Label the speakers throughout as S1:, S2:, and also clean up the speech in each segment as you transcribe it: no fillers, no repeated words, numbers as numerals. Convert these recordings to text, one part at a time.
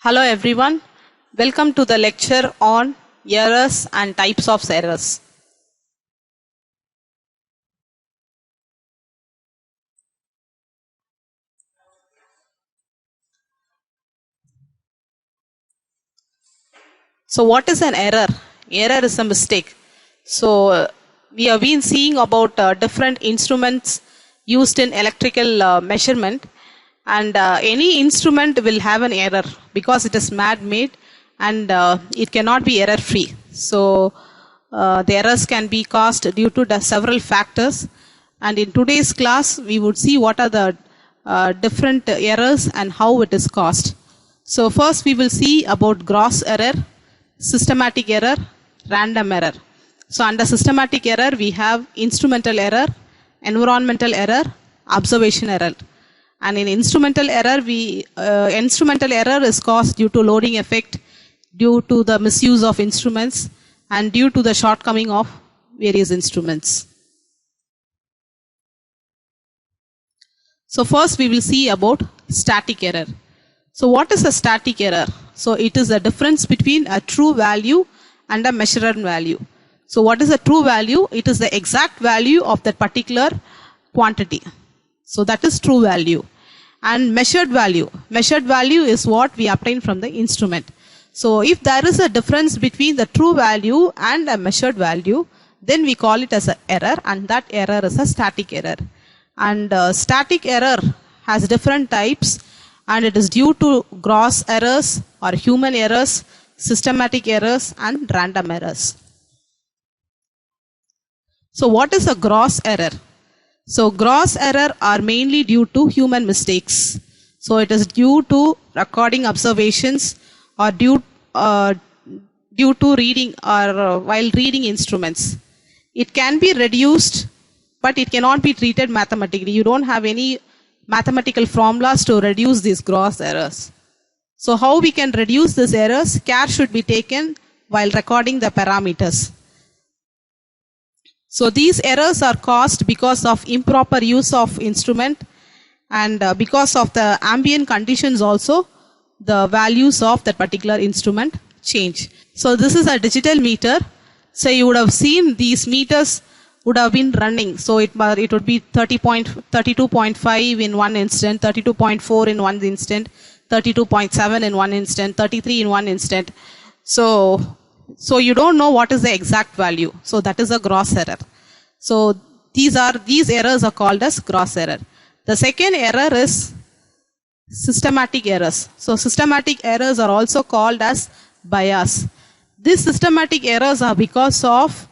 S1: Hello everyone, welcome to the lecture on errors and types of errors. So what is an error? Error is a mistake. So we have been seeing about different instruments used in electrical measurement, and any instrument will have an error because it is man-made and it cannot be error free. So the errors can be caused due to several factors, and in today's class we would see what are the different errors and how it is caused. So first we will see about gross error, systematic error, random error. So under systematic error we have instrumental error, environmental error, observation error. And in instrumental error, instrumental error is caused due to loading effect, due to the misuse of instruments, and due to the shortcoming of various instruments. So first we will see about static error. So what is a static error? So it is the difference between a true value and a measured value. So what is a true value? It is the exact value of that particular quantity. So that is true value. And measured value is what we obtain from the instrument. So if there is a difference between the true value and a measured value, then we call it as an error, and that error is a static error. And static error has different types, and it is due to gross errors or human errors, systematic errors, and random errors. So what is a gross error? So gross error are mainly due to human mistakes. So it is due to recording observations or due to reading or while reading instruments. It can be reduced, but it cannot be treated mathematically. You don't have any mathematical formulas to reduce these gross errors. So how we can reduce these errors? Care should be taken while recording the parameters. So these errors are caused because of improper use of instrument, and because of the ambient conditions also, the values of that particular instrument change. So this is a digital meter. So you would have seen these meters would have been running. So it would be 32.5 in one instant, 32.4 in one instant, 32.7 in one instant, 33 in one instant. So you don't know what is the exact value. So that is a gross error. So these errors are called as gross error. The second error is systematic errors. So systematic errors are also called as bias. These systematic errors are because of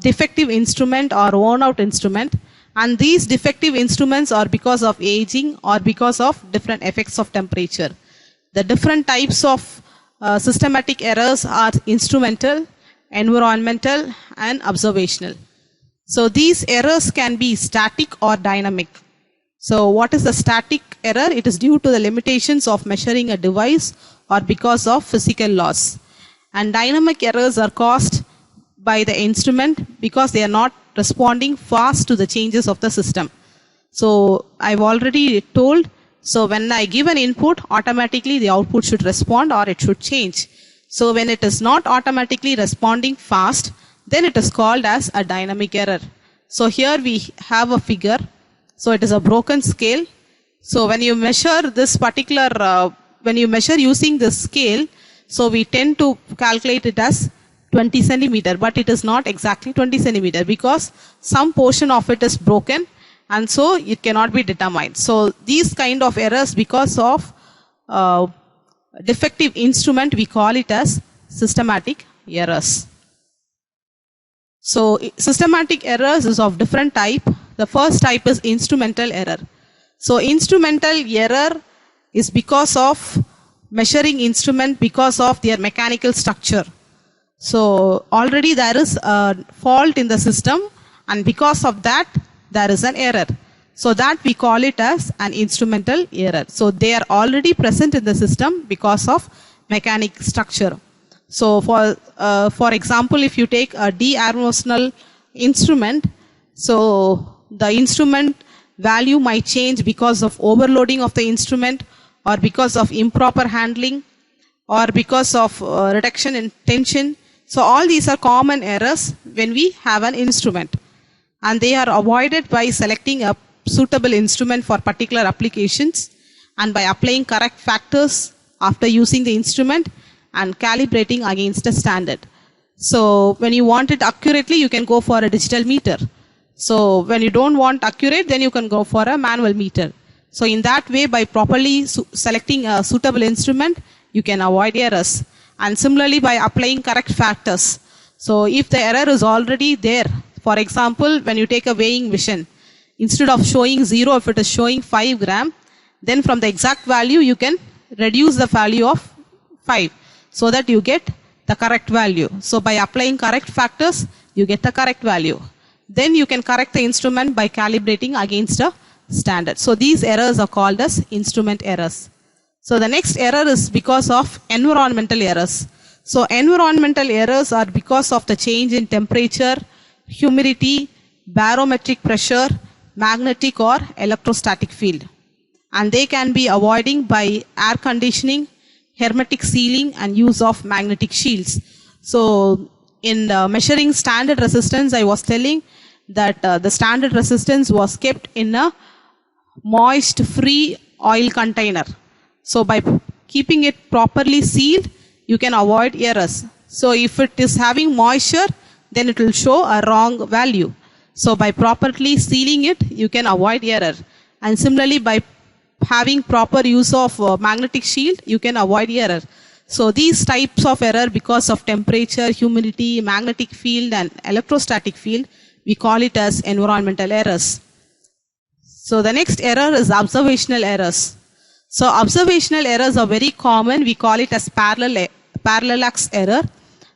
S1: defective instrument or worn out instrument, and these defective instruments are because of aging or because of different effects of temperature. The different types of systematic errors are instrumental, environmental, and observational. So these errors can be static or dynamic. So what is the static error? It is due to the limitations of measuring a device or because of physical laws. And dynamic errors are caused by the instrument because they are not responding fast to the changes of the system. So I've already told, so when I give an input, automatically the output should respond or it should change. So when it is not automatically responding fast, then it is called as a dynamic error. So here we have a figure. So it is a broken scale. So when you measure this particular, when you measure using this scale, so we tend to calculate it as 20 centimeter, but it is not exactly 20 centimeter because some portion of it is broken, and so it cannot be determined. So these kind of errors because of defective instrument, we call it as systematic errors. So systematic errors is of different type. The first type is instrumental error. So instrumental error is because of measuring instrument because of their mechanical structure. So already there is a fault in the system, and because of that there is an error. So that we call it as an instrumental error. So they are already present in the system because of mechanic structure. So for example, if you take a de-armorsonal instrument, so the instrument value might change because of overloading of the instrument or because of improper handling, or because of reduction in tension. So all these are common errors when we have an instrument, and they are avoided by selecting a suitable instrument for particular applications and by applying correct factors after using the instrument and calibrating against a standard. So when you want it accurately, you can go for a digital meter. So when you don't want accurate, then you can go for a manual meter. So in that way, by properly selecting a suitable instrument, you can avoid errors. And similarly, by applying correct factors. So if the error is already there, for example, when you take a weighing machine, instead of showing 0, if it is showing 5 gram, then from the exact value, you can reduce the value of 5 so that you get the correct value. So by applying correct factors, you get the correct value. Then you can correct the instrument by calibrating against a standard. So these errors are called as instrument errors. So the next error is because of environmental errors. So environmental errors are because of the change in temperature, humidity, barometric pressure, magnetic or electrostatic field. And they can be avoided by air conditioning, hermetic sealing, and use of magnetic shields. So in measuring standard resistance, I was telling that the standard resistance was kept in a moist free oil container. So by keeping it properly sealed, you can avoid errors. So if it is having moisture, then it will show a wrong value. So by properly sealing it, you can avoid error. And similarly, by having proper use of magnetic shield, you can avoid error. So these types of error, because of temperature, humidity, magnetic field, and electrostatic field, we call it as environmental errors. So the next error is observational errors. So observational errors are very common. We call it as parallax error,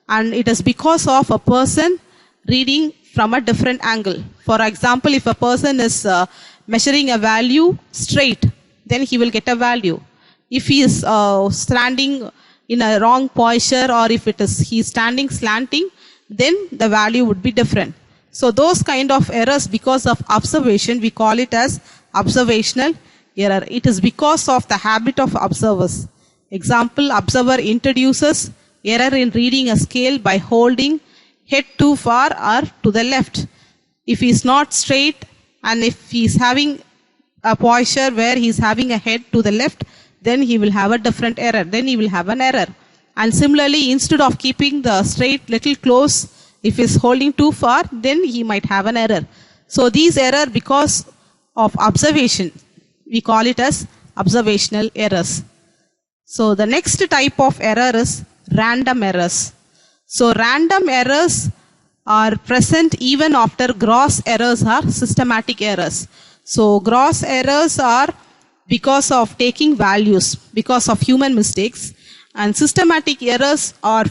S1: and it is because of a person reading from a different angle. For example, if a person is measuring a value straight, then he will get a value. If he is standing in a wrong posture, or if he is standing slanting, then the value would be different. So those kind of errors, because of observation, we call it as observational error. It is because of the habit of observers. Example, observer introduces error in reading a scale by holding head too far or to the left. If he is not straight, and if he is having a posture where he is having a head to the left, then he will have a different error. Then he will have an error. And similarly, instead of keeping the straight little close, if he is holding too far, then he might have an error. So these error because of observation, we call it as observational errors. So the next type of error is random errors. So random errors are present even after gross errors or systematic errors. So gross errors are because of taking values, because of human mistakes, and systematic errors are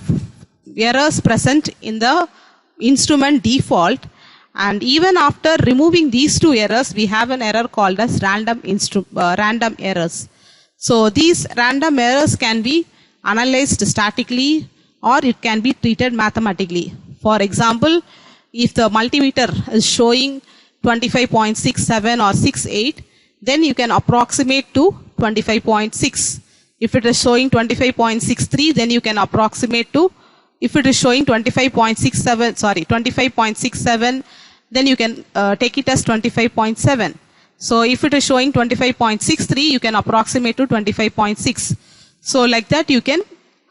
S1: errors present in the instrument default. And even after removing these two errors, we have an error called as random errors. So these random errors can be analyzed statically, or it can be treated mathematically. For example, if the multimeter is showing 25.67 or 68, then you can approximate to 25.6. If it is showing 25.63, then you can approximate to, if it is showing 25.67, then you can take it as 25.7. So if it is showing 25.63, you can approximate to 25.6. So like that you can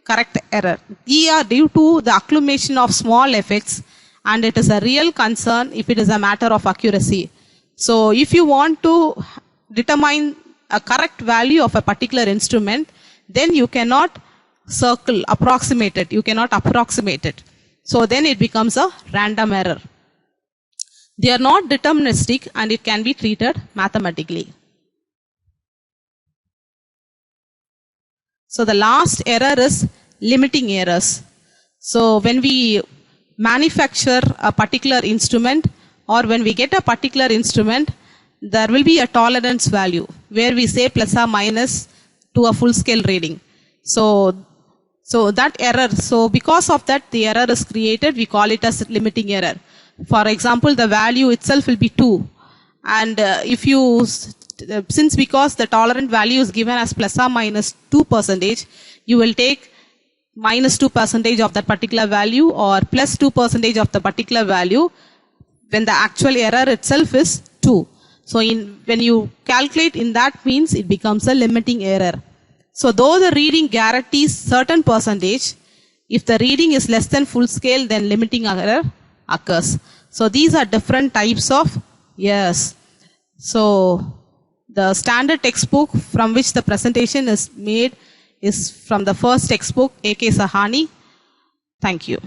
S1: correct the error. These are due to the accumulation of small effects, and it is a real concern if it is a matter of accuracy. So if you want to determine a correct value of a particular instrument, then you cannot approximate it. You cannot approximate it. So then it becomes a random error. They are not deterministic, and it can be treated mathematically. So the last error is limiting errors. So when we manufacture a particular instrument, or when we get a particular instrument, there will be a tolerance value where we say plus or minus to a full scale reading. So that error, so because of that the error is created, we call it as limiting error. For example, the value itself will be 2, and if you since because the tolerant value is given as plus or minus 2%, you will take minus 2% of that particular value or plus 2% of the particular value when the actual error itself is 2. So when you calculate in that means it becomes a limiting error. So though the reading guarantees certain percentage, if the reading is less than full scale, then limiting error occurs. So these are different types of errors. So the standard textbook from which the presentation is made is from the first textbook, A.K. Sahani. Thank you.